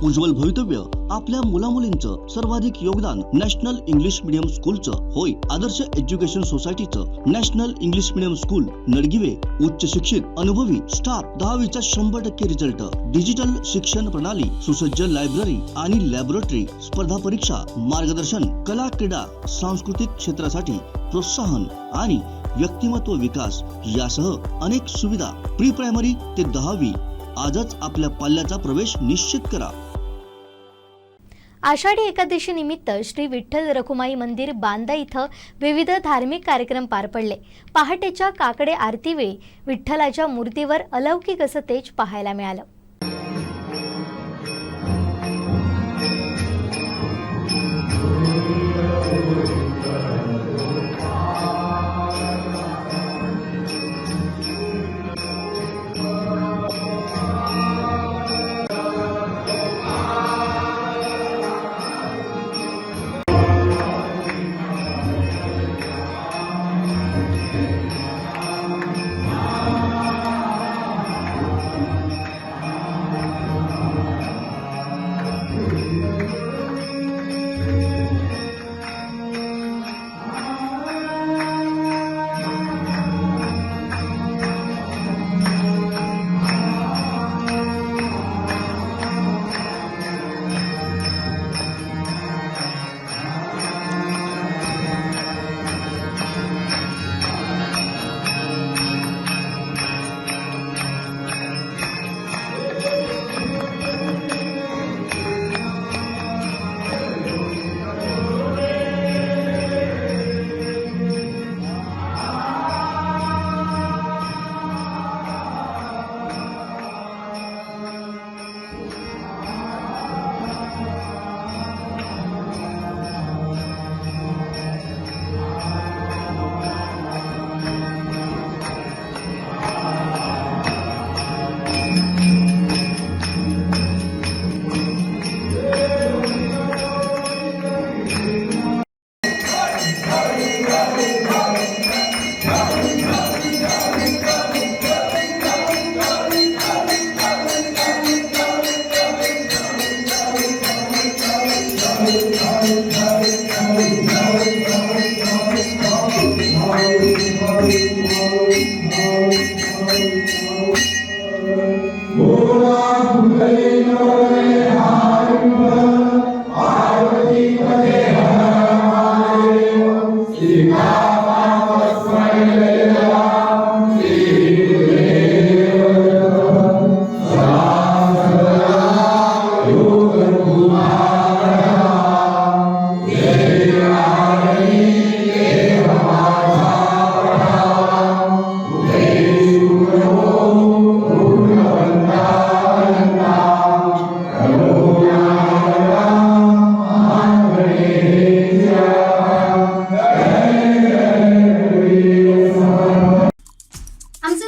उज्ज्वल भवितव्य आपल्या मुलामुलींचं सर्वाधिक योगदान नॅशनल इंग्लिश मीडियम स्कूलचं होय। आदर्श एज्युकेशन सोसायटीचं national English medium school Nadgive उच्च शिक्षित अनुभवी स्टाफ 10वीचा 100% रिझल्ट, डिजिटल शिक्षण प्रणाली, सुसज्ज लायब्ररी आणि लॅबोरेटरी, स्पर्धा परीक्षा मार्गदर्शन, कला क्रीडा सांस्कृतिक क्षेत्रासाठी प्रोत्साहन आणि व्यक्तिमत्व विकास यासह अनेक सुविधा। प्री प्रायमरी ते 10वी आजच आपल्या पाल्याचा प्रवेश निश्चित करा। आषाढी एकादशी निमित्त श्री विठ्ठल रखुमाई मंदिर बांदा इथं विविध धार्मिक कार्यक्रम पार पडले। पहाटेच्या काकडे आरतीवेळी विठ्ठलाच्या मूर्तीवर अलौकिक असं तेज पाहायला मिळालं।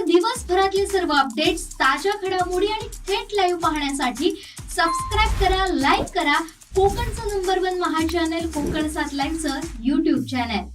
दिवसभरातले सर्व अपडेट्स, ताज्या घडामोडी आणि थेट लाईव्ह पाहण्यासाठी सबस्क्राइब करा, लाईक करा कोकणचं नंबर 1 महा चॅनल कोकण 7 लाईव्हचं YouTube चॅनल।